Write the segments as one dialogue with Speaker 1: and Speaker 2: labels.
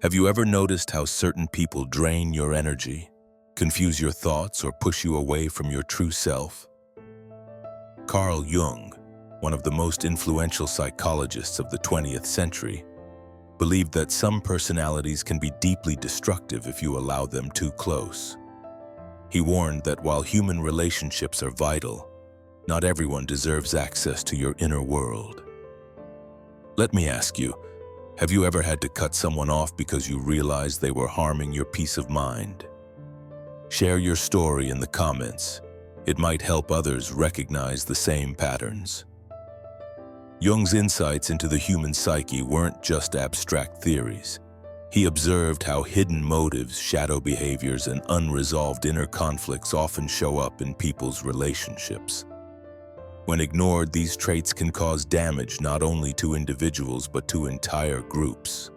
Speaker 1: Have you ever noticed how certain people drain your energy, confuse your thoughts, or push you away from your true self? Carl Jung, one of the most influential psychologists of the 20th century, believed that some personalities can be deeply destructive if you allow them too close. He warned that while human relationships are vital, not everyone deserves access to your inner world. Let me ask you, have you ever had to cut someone off because you realized they were harming your peace of mind? Share your story in the comments. It might help others recognize the same patterns. Jung's insights into the human psyche weren't just abstract theories. He observed how hidden motives, shadow behaviors, and unresolved inner conflicts often show up in people's relationships. When ignored, these traits can cause damage not only to individuals but to entire groups.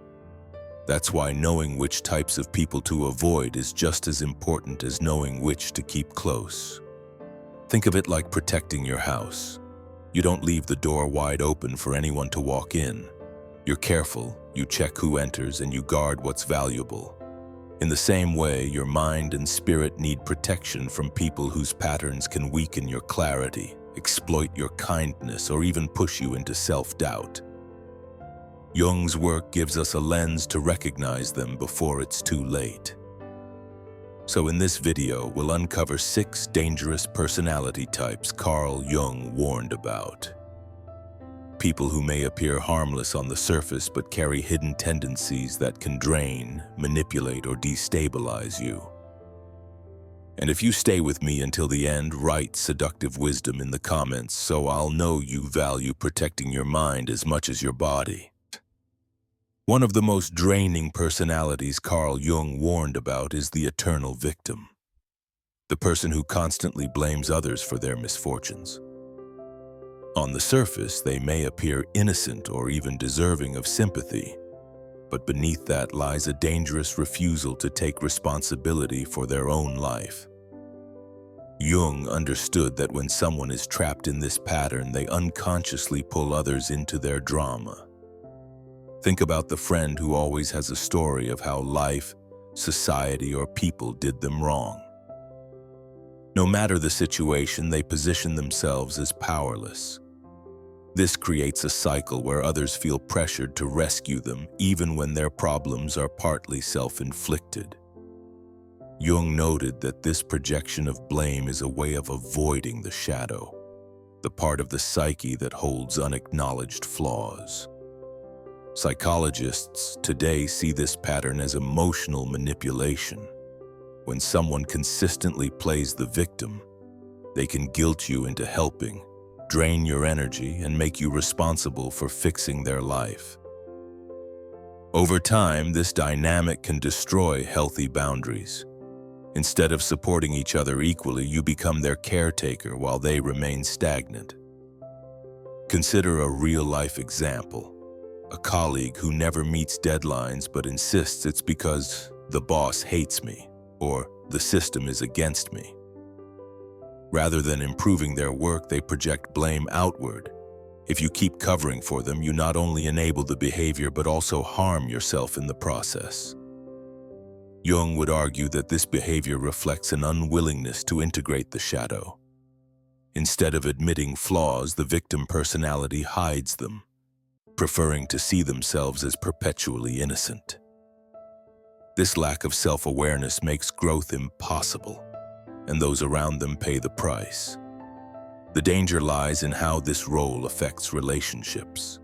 Speaker 1: That's why knowing which types of people to avoid is just as important as knowing which to keep close. Think of it like protecting your house. You don't leave the door wide open for anyone to walk in. You're careful, you check who enters, and you guard what's valuable. In the same way, your mind and spirit need protection from people whose patterns can weaken your clarity, exploit your kindness, or even push you into self-doubt. Jung's work gives us a lens to recognize them before it's too late. So in this video, we'll uncover 6 dangerous personality types Carl Jung warned about. People who may appear harmless on the surface but carry hidden tendencies that can drain, manipulate, or destabilize you. And if you stay with me until the end, write seductive wisdom in the comments so I'll know you value protecting your mind as much as your body. One of the most draining personalities Carl Jung warned about is the eternal victim. The person who constantly blames others for their misfortunes. On the surface, they may appear innocent or even deserving of sympathy, but beneath that lies a dangerous refusal to take responsibility for their own life. Jung understood that when someone is trapped in this pattern, they unconsciously pull others into their drama. Think about the friend who always has a story of how life, society, or people did them wrong. No matter the situation, they position themselves as powerless. This creates a cycle where others feel pressured to rescue them, even when their problems are partly self-inflicted. Jung noted that this projection of blame is a way of avoiding the shadow, the part of the psyche that holds unacknowledged flaws. Psychologists today see this pattern as emotional manipulation. When someone consistently plays the victim, they can guilt you into helping, drain your energy, and make you responsible for fixing their life. Over time, this dynamic can destroy healthy boundaries. Instead of supporting each other equally, you become their caretaker while they remain stagnant. Consider a real-life example. A colleague who never meets deadlines but insists it's because the boss hates me or the system is against me. Rather than improving their work, they project blame outward. If you keep covering for them, you not only enable the behavior but also harm yourself in the process. Jung would argue that this behavior reflects an unwillingness to integrate the shadow. Instead of admitting flaws, the victim personality hides them, preferring to see themselves as perpetually innocent. This lack of self-awareness makes growth impossible, and those around them pay the price. The danger lies in how this role affects relationships.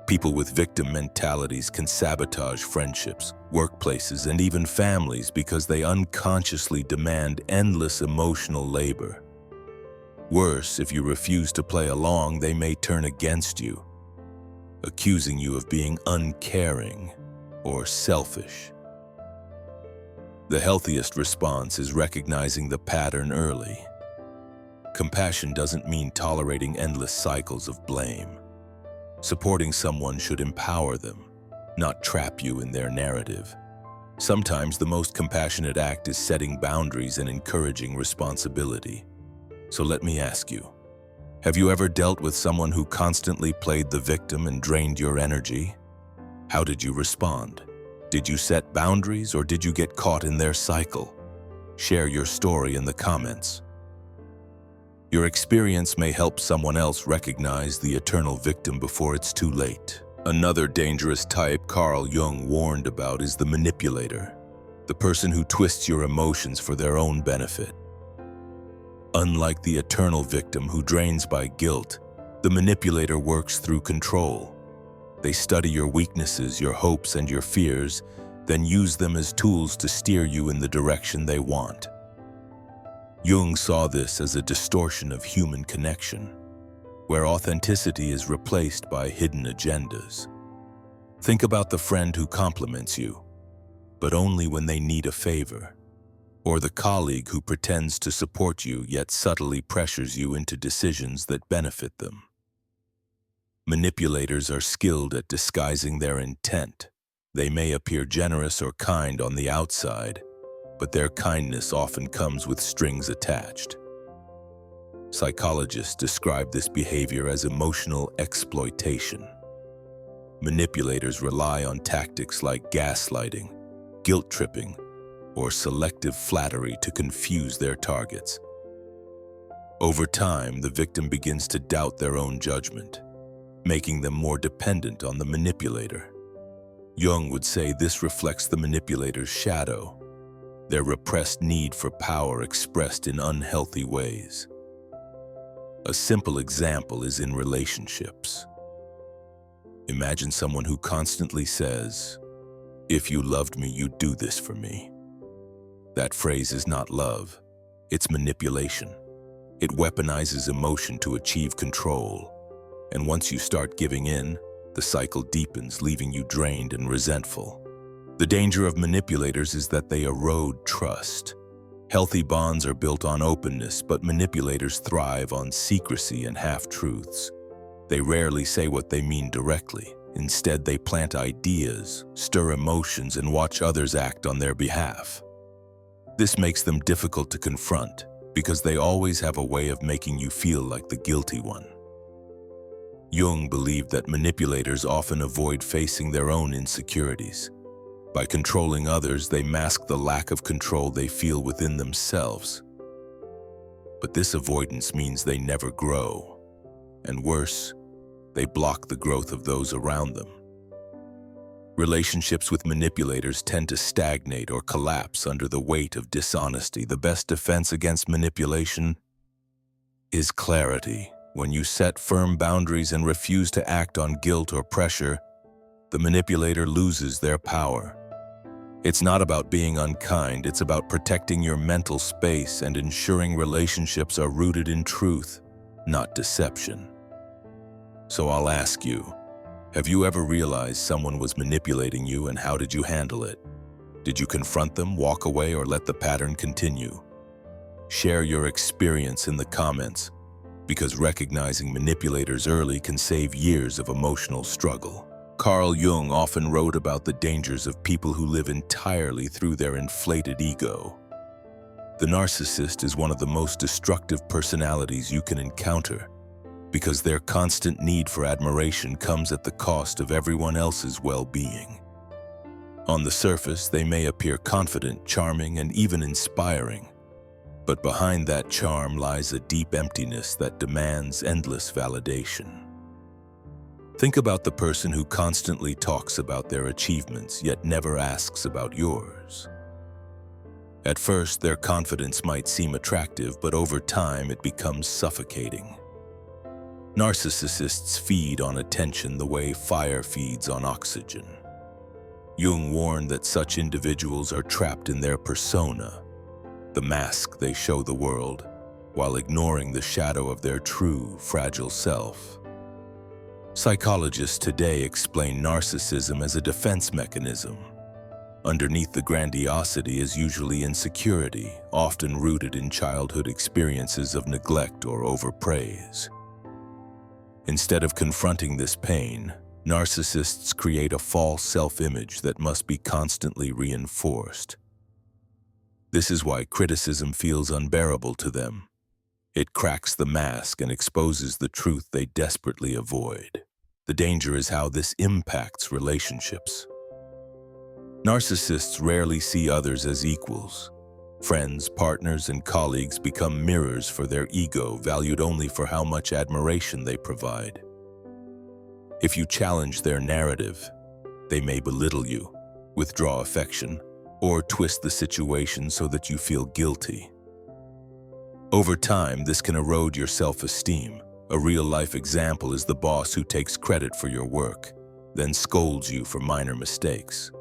Speaker 1: People with victim mentalities can sabotage friendships, workplaces, and even families because they unconsciously demand endless emotional labor. Worse, if you refuse to play along, they may turn against you, accusing you of being uncaring or selfish. The healthiest response is recognizing the pattern early. Compassion doesn't mean tolerating endless cycles of blame. Supporting someone should empower them, not trap you in their narrative. Sometimes the most compassionate act is setting boundaries and encouraging responsibility. So let me ask you, have you ever dealt with someone who constantly played the victim and drained your energy? How did you respond? Did you set boundaries or did you get caught in their cycle? Share your story in the comments. Your experience may help someone else recognize the eternal victim before it's too late. Another dangerous type Carl Jung warned about is the manipulator, the person who twists your emotions for their own benefit. Unlike the eternal victim who drains by guilt, the manipulator works through control. They study your weaknesses, your hopes, and your fears, then use them as tools to steer you in the direction they want. Jung saw this as a distortion of human connection, where authenticity is replaced by hidden agendas. Think about the friend who compliments you, but only when they need a favor, or the colleague who pretends to support you yet subtly pressures you into decisions that benefit them. Manipulators are skilled at disguising their intent. They may appear generous or kind on the outside, but their kindness often comes with strings attached. Psychologists describe this behavior as emotional exploitation. Manipulators rely on tactics like gaslighting, guilt-tripping, or selective flattery to confuse their targets. Over time, the victim begins to doubt their own judgment, making them more dependent on the manipulator. Jung would say this reflects the manipulator's shadow, their repressed need for power expressed in unhealthy ways. A simple example is in relationships. Imagine someone who constantly says, "If you loved me, you'd do this for me." That phrase is not love, it's manipulation. It weaponizes emotion to achieve control. And once you start giving in, the cycle deepens, leaving you drained and resentful. The danger of manipulators is that they erode trust. Healthy bonds are built on openness, but manipulators thrive on secrecy and half-truths. They rarely say what they mean directly. Instead, they plant ideas, stir emotions, and watch others act on their behalf. This makes them difficult to confront because they always have a way of making you feel like the guilty one. Jung believed that manipulators often avoid facing their own insecurities. By controlling others, they mask the lack of control they feel within themselves. But this avoidance means they never grow. And worse, they block the growth of those around them. Relationships with manipulators tend to stagnate or collapse under the weight of dishonesty. The best defense against manipulation is clarity. When you set firm boundaries and refuse to act on guilt or pressure, the manipulator loses their power. It's not about being unkind, it's about protecting your mental space and ensuring relationships are rooted in truth, not deception. So I'll ask you, have you ever realized someone was manipulating you, and how did you handle it? Did you confront them, walk away, or let the pattern continue? Share your experience in the comments, because recognizing manipulators early can save years of emotional struggle. Carl Jung often wrote about the dangers of people who live entirely through their inflated ego. The narcissist is one of the most destructive personalities you can encounter because their constant need for admiration comes at the cost of everyone else's well-being. On the surface, they may appear confident, charming, and even inspiring, but behind that charm lies a deep emptiness that demands endless validation. Think about the person who constantly talks about their achievements yet never asks about yours. At first, their confidence might seem attractive, but over time it becomes suffocating. Narcissists feed on attention the way fire feeds on oxygen. Jung warned that such individuals are trapped in their persona, the mask they show the world, while ignoring the shadow of their true, fragile self. Psychologists today explain narcissism as a defense mechanism. Underneath the grandiosity is usually insecurity, often rooted in childhood experiences of neglect or overpraise. Instead of confronting this pain, narcissists create a false self-image that must be constantly reinforced. This is why criticism feels unbearable to them. It cracks the mask and exposes the truth they desperately avoid. The danger is how this impacts relationships. Narcissists rarely see others as equals. Friends, partners, and colleagues become mirrors for their ego, valued only for how much admiration they provide. If you challenge their narrative, they may belittle you, withdraw affection, or twist the situation so that you feel guilty. Over time, this can erode your self-esteem. A real-life example is the boss who takes credit for your work, then scolds you for minor mistakes.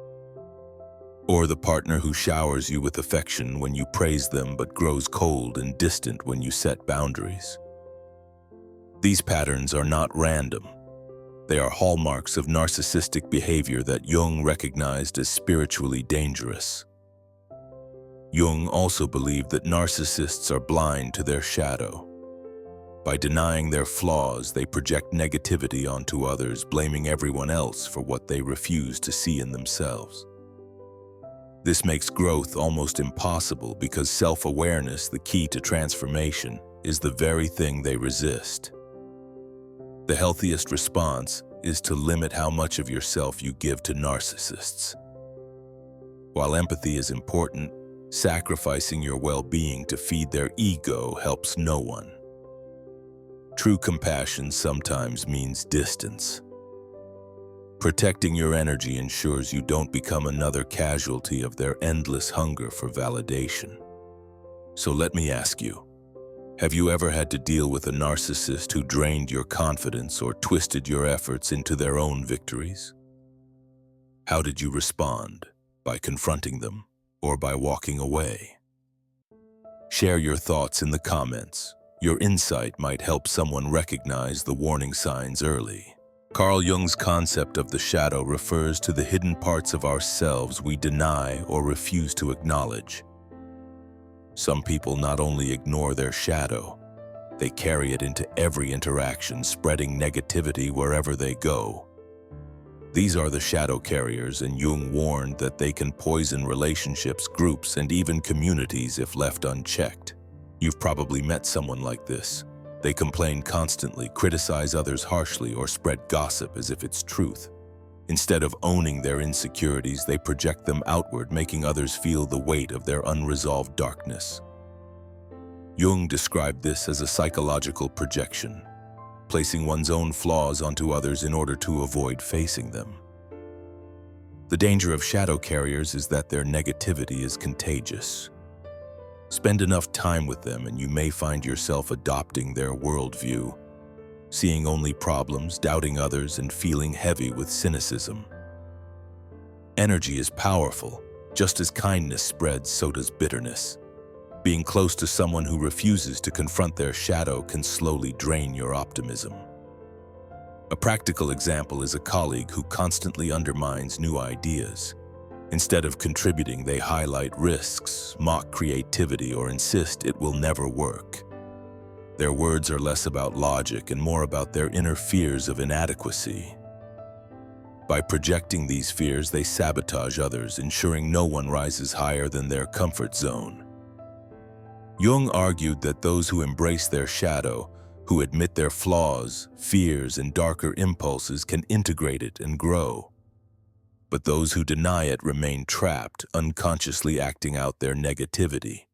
Speaker 1: Or the partner who showers you with affection when you praise them but grows cold and distant when you set boundaries. These patterns are not random. They are hallmarks of narcissistic behavior that Jung recognized as spiritually dangerous. Jung also believed that narcissists are blind to their shadow. By denying their flaws, they project negativity onto others, blaming everyone else for what they refuse to see in themselves. This makes growth almost impossible because self-awareness, the key to transformation, is the very thing they resist. The healthiest response is to limit how much of yourself you give to narcissists. While empathy is important, sacrificing your well-being to feed their ego helps no one. True compassion sometimes means distance. Protecting your energy ensures you don't become another casualty of their endless hunger for validation. So let me ask you, have you ever had to deal with a narcissist who drained your confidence or twisted your efforts into their own victories? How did you respond? By confronting them or by walking away? Share your thoughts in the comments. Your insight might help someone recognize the warning signs early. Carl Jung's concept of the shadow refers to the hidden parts of ourselves we deny or refuse to acknowledge. Some people not only ignore their shadow, they carry it into every interaction, spreading negativity wherever they go. These are the shadow carriers, and Jung warned that they can poison relationships, groups, and even communities if left unchecked. You've probably met someone like this. They complain constantly, criticize others harshly, or spread gossip as if it's truth. Instead of owning their insecurities, they project them outward, making others feel the weight of their unresolved darkness. Jung described this as a psychological projection, placing one's own flaws onto others in order to avoid facing them. The danger of shadow carriers is that their negativity is contagious. Spend enough time with them and you may find yourself adopting their worldview, seeing only problems, doubting others, and feeling heavy with cynicism. Energy is powerful. Just as kindness spreads, so does bitterness. Being close to someone who refuses to confront their shadow can slowly drain your optimism. A practical example is a colleague who constantly undermines new ideas. Instead of contributing, they highlight risks, mock creativity, or insist it will never work. Their words are less about logic and more about their inner fears of inadequacy. By projecting these fears, they sabotage others, ensuring no one rises higher than their comfort zone. Jung argued that those who embrace their shadow, who admit their flaws, fears, and darker impulses can integrate it and grow. But those who deny it remain trapped, unconsciously acting out their negativity.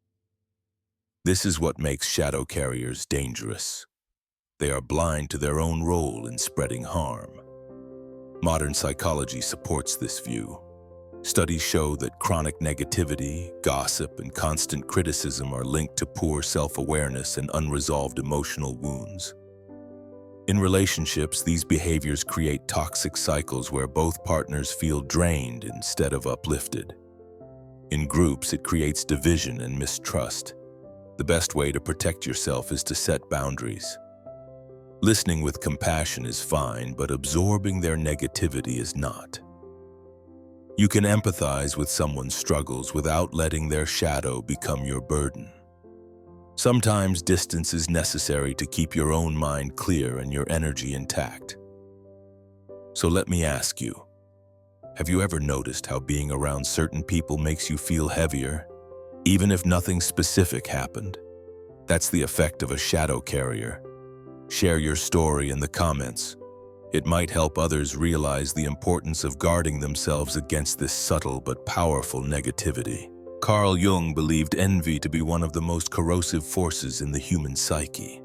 Speaker 1: This is what makes shadow carriers dangerous. They are blind to their own role in spreading harm. Modern psychology supports this view. Studies show that chronic negativity, gossip, and constant criticism are linked to poor self-awareness and unresolved emotional wounds. In relationships, these behaviors create toxic cycles where both partners feel drained instead of uplifted. In groups, it creates division and mistrust. The best way to protect yourself is to set boundaries. Listening with compassion is fine, but absorbing their negativity is not. You can empathize with someone's struggles without letting their shadow become your burden. Sometimes distance is necessary to keep your own mind clear and your energy intact. So let me ask you, have you ever noticed how being around certain people makes you feel heavier, even if nothing specific happened? That's the effect of a shadow carrier. Share your story in the comments. It might help others realize the importance of guarding themselves against this subtle but powerful negativity. Carl Jung believed envy to be one of the most corrosive forces in the human psyche.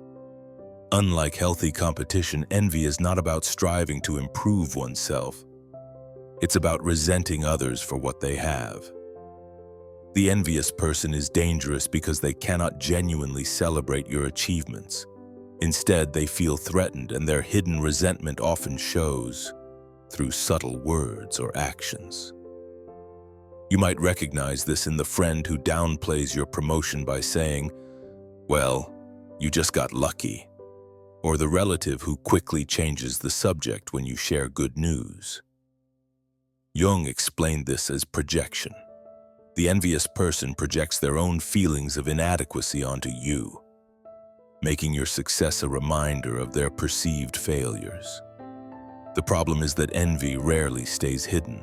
Speaker 1: Unlike healthy competition, envy is not about striving to improve oneself. It's about resenting others for what they have. The envious person is dangerous because they cannot genuinely celebrate your achievements. Instead, they feel threatened, and their hidden resentment often shows through subtle words or actions. You might recognize this in the friend who downplays your promotion by saying, "Well, you just got lucky," or the relative who quickly changes the subject when you share good news. Jung explained this as projection. The envious person projects their own feelings of inadequacy onto you, making your success a reminder of their perceived failures. The problem is that envy rarely stays hidden.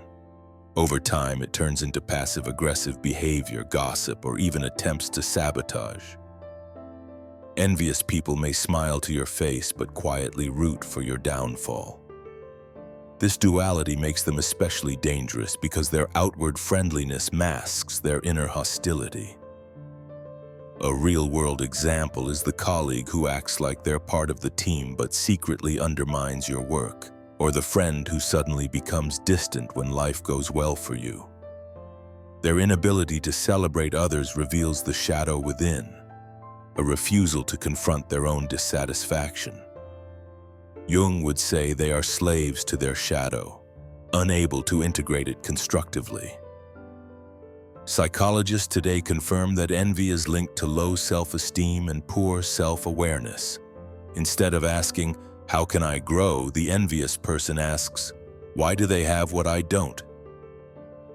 Speaker 1: Over time, it turns into passive-aggressive behavior, gossip, or even attempts to sabotage. Envious people may smile to your face but quietly root for your downfall. This duality makes them especially dangerous because their outward friendliness masks their inner hostility. A real-world example is the colleague who acts like they're part of the team but secretly undermines your work, or the friend who suddenly becomes distant when life goes well for you. Their inability to celebrate others reveals the shadow within, a refusal to confront their own dissatisfaction. Jung would say they are slaves to their shadow, unable to integrate it constructively. Psychologists today confirm that envy is linked to low self-esteem and poor self-awareness. Instead of asking, "How can I grow?" the envious person asks, "Why do they have what I don't?"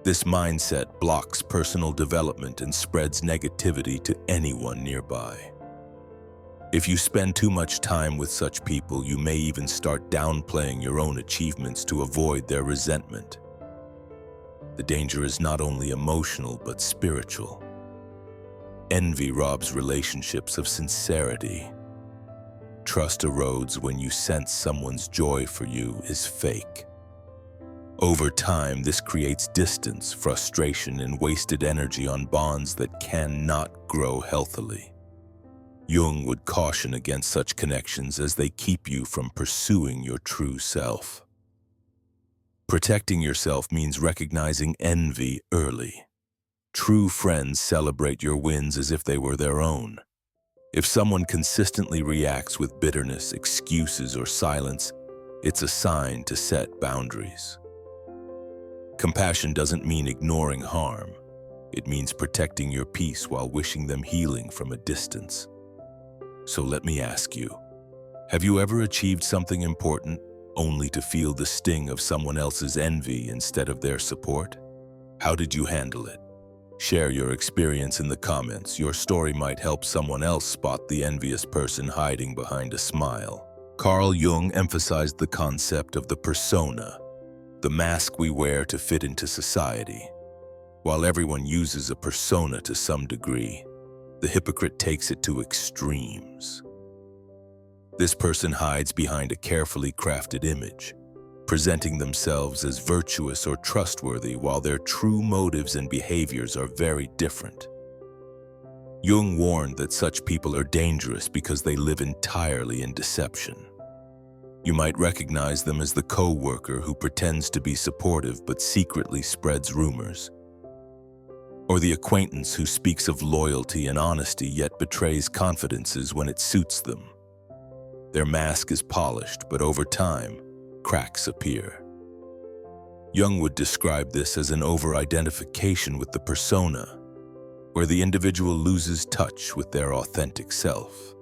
Speaker 1: This mindset blocks personal development and spreads negativity to anyone nearby. If you spend too much time with such people, you may even start downplaying your own achievements to avoid their resentment. The danger is not only emotional but spiritual. Envy robs relationships of sincerity. Trust erodes when you sense someone's joy for you is fake. Over time, this creates distance, frustration, and wasted energy on bonds that cannot grow healthily. Jung would caution against such connections as they keep you from pursuing your true self. Protecting yourself means recognizing envy early. True friends celebrate your wins as if they were their own. If someone consistently reacts with bitterness, excuses, or silence, it's a sign to set boundaries. Compassion doesn't mean ignoring harm. It means protecting your peace while wishing them healing from a distance. So let me ask you, have you ever achieved something important only to feel the sting of someone else's envy instead of their support? How did you handle it? Share your experience in the comments. Your story might help someone else spot the envious person hiding behind a smile. Carl Jung emphasized the concept of the persona, the mask we wear to fit into society. While everyone uses a persona to some degree, the hypocrite takes it to extremes. This person hides behind a carefully crafted image, presenting themselves as virtuous or trustworthy while their true motives and behaviors are very different. Jung warned that such people are dangerous because they live entirely in deception. You might recognize them as the co-worker who pretends to be supportive but secretly spreads rumors, or the acquaintance who speaks of loyalty and honesty yet betrays confidences when it suits them. Their mask is polished, but over time, cracks appear. Jung would describe this as an over-identification with the persona, where the individual loses touch with their authentic self.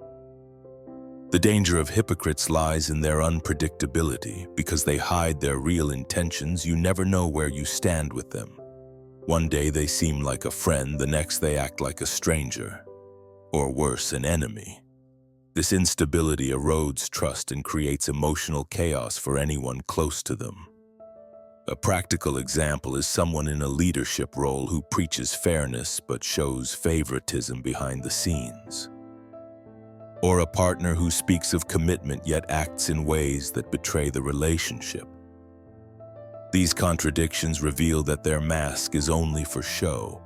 Speaker 1: The danger of hypocrites lies in their unpredictability. Because they hide their real intentions, you never know where you stand with them. One day they seem like a friend, the next they act like a stranger, or worse, an enemy. This instability erodes trust and creates emotional chaos for anyone close to them. A practical example is someone in a leadership role who preaches fairness but shows favoritism behind the scenes. Or a partner who speaks of commitment yet acts in ways that betray the relationship. These contradictions reveal that their mask is only for show.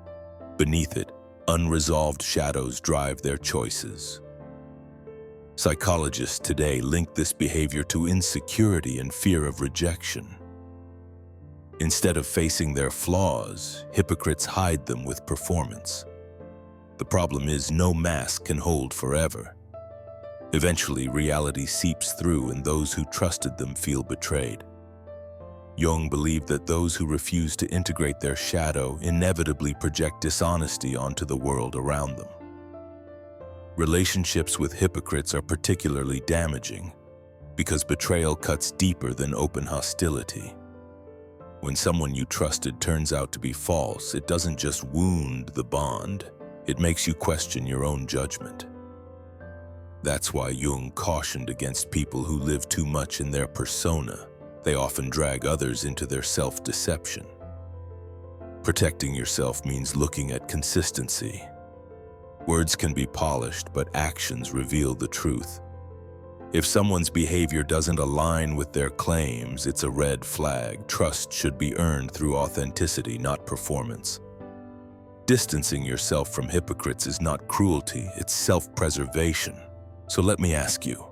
Speaker 1: Beneath it, unresolved shadows drive their choices. Psychologists today link this behavior to insecurity and fear of rejection. Instead of facing their flaws, hypocrites hide them with performance. The problem is no mask can hold forever. Eventually, reality seeps through and those who trusted them feel betrayed. Jung believed that those who refuse to integrate their shadow inevitably project dishonesty onto the world around them. Relationships with hypocrites are particularly damaging because betrayal cuts deeper than open hostility. When someone you trusted turns out to be false, it doesn't just wound the bond, it makes you question your own judgment. That's why Jung cautioned against people who live too much in their persona. They often drag others into their self-deception. Protecting yourself means looking at consistency. Words can be polished, but actions reveal the truth. If someone's behavior doesn't align with their claims, it's a red flag. Trust should be earned through authenticity, not performance. Distancing yourself from hypocrites is not cruelty, it's self-preservation. So let me ask you,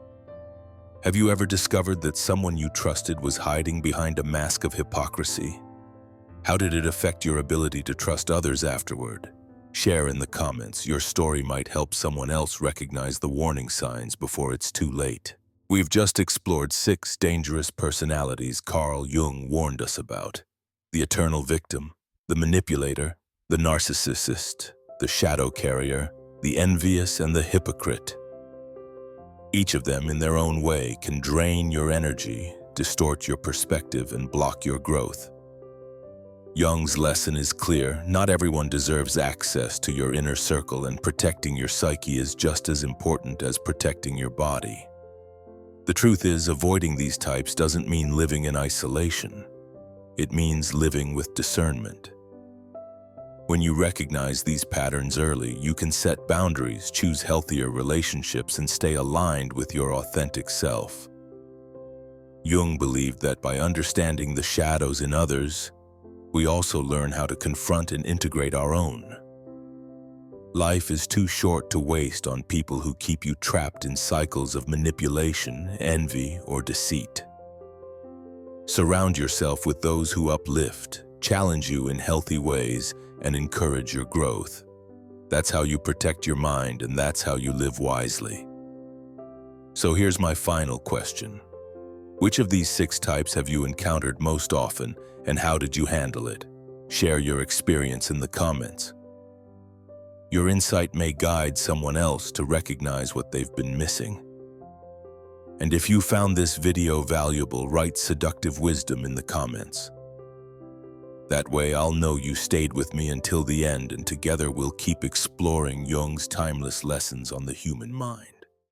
Speaker 1: have you ever discovered that someone you trusted was hiding behind a mask of hypocrisy? How did it affect your ability to trust others afterward? Share in the comments. Your story might help someone else recognize the warning signs before it's too late. We've just explored 6 dangerous personalities Carl Jung warned us about: the eternal victim, the manipulator, the narcissist, the shadow carrier, the envious, and the hypocrite. Each of them, in their own way, can drain your energy, distort your perspective, and block your growth. Jung's lesson is clear: not everyone deserves access to your inner circle, and protecting your psyche is just as important as protecting your body. The truth is, avoiding these types doesn't mean living in isolation. It means living with discernment. When you recognize these patterns early, you can set boundaries, choose healthier relationships, and stay aligned with your authentic self. Jung believed that by understanding the shadows in others, we also learn how to confront and integrate our own. Life is too short to waste on people who keep you trapped in cycles of manipulation, envy, or deceit. Surround yourself with those who uplift, challenge you in healthy ways, and encourage your growth. That's how you protect your mind, and that's how you live wisely. So here's my final question. Which of these 6 types have you encountered most often, and how did you handle it? Share your experience in the comments. Your insight may guide someone else to recognize what they've been missing. And if you found this video valuable, write seductive wisdom in the comments. That way I'll know you stayed with me until the end, and together we'll keep exploring Jung's timeless lessons on the human mind.